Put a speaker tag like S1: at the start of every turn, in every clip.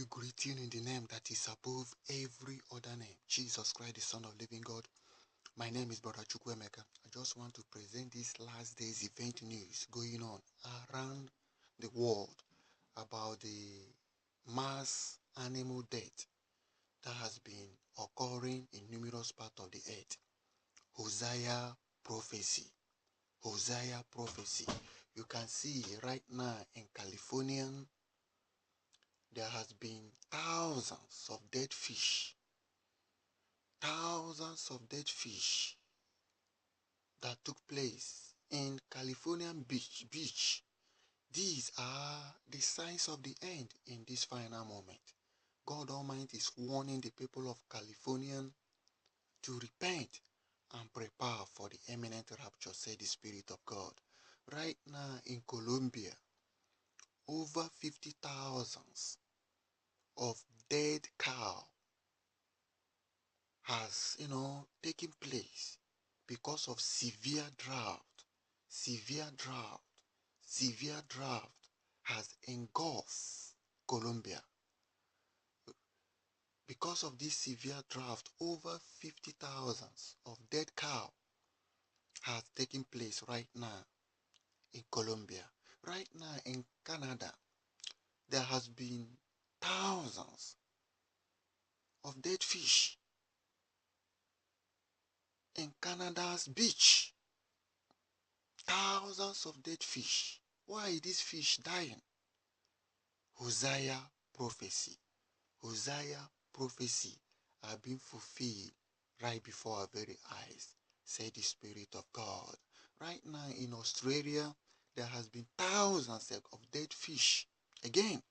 S1: greet you in the name that is above every other name, Jesus Christ, the Son of the living God. My name is Brother Chukwuemeka. I just want to present this last day's event news going on around the world about the mass animal death that has been occurring in numerous parts of the earth. Hosea prophecy. Hosea prophecy. You can see right now in California, there has been thousands of dead fish. Thousands of dead fish that took place in Californian beach. These are the signs of the end in this final moment. God Almighty is warning the people of California to repent and prepare for the imminent rapture, said the Spirit of God. Right now in Colombia, over 50,000 of dead cow has, taken place because of severe drought. Severe drought has engulfed Colombia. Because of this severe drought, over 50,000 of dead cow has taken place right now in Colombia. Right now in Canada, there has been thousands of dead fish in Canada's beach. Thousands of dead fish. Why is this fish dying? Hosea prophecy. Hosea prophecy are being fulfilled right before our very eyes, said the Spirit of God. Right now in Australia, there has been thousands of dead fish again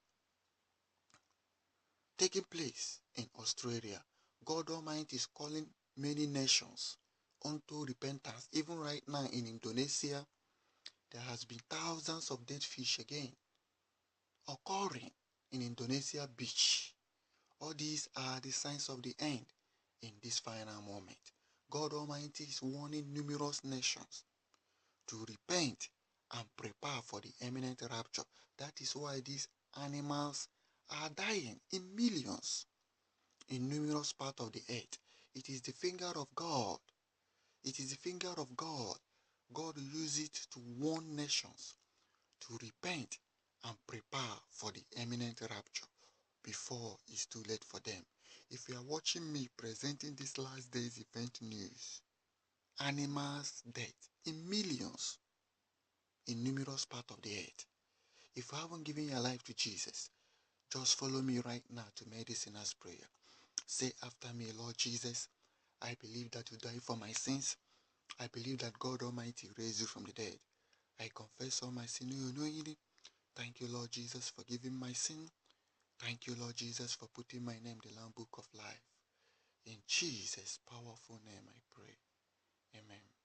S1: taking place in Australia. God Almighty is calling many nations unto repentance. Even right now in Indonesia, there has been thousands of dead fish again occurring in Indonesia beach. All these are the signs of the end in this final moment. God Almighty is warning numerous nations to repent and prepare for the imminent rapture. That is why these animals are dying in millions in numerous parts of the earth. It is the finger of God. It is the finger of God. God uses it to warn nations to repent and prepare for the imminent rapture before it's too late for them. If you are watching me presenting this last day's event news, animals dead in millions in numerous parts of the earth. If you haven't given your life to Jesus, just follow me right now to Mediciner's prayer. Say after me, Lord Jesus, I believe that you died for my sins. I believe that God Almighty raised you from the dead. I confess all my sin unknowingly. Thank you, Lord Jesus, for giving my sin. Thank you, Lord Jesus, for putting my name in the Lamb Book of Life. In Jesus' powerful name I pray. Amen.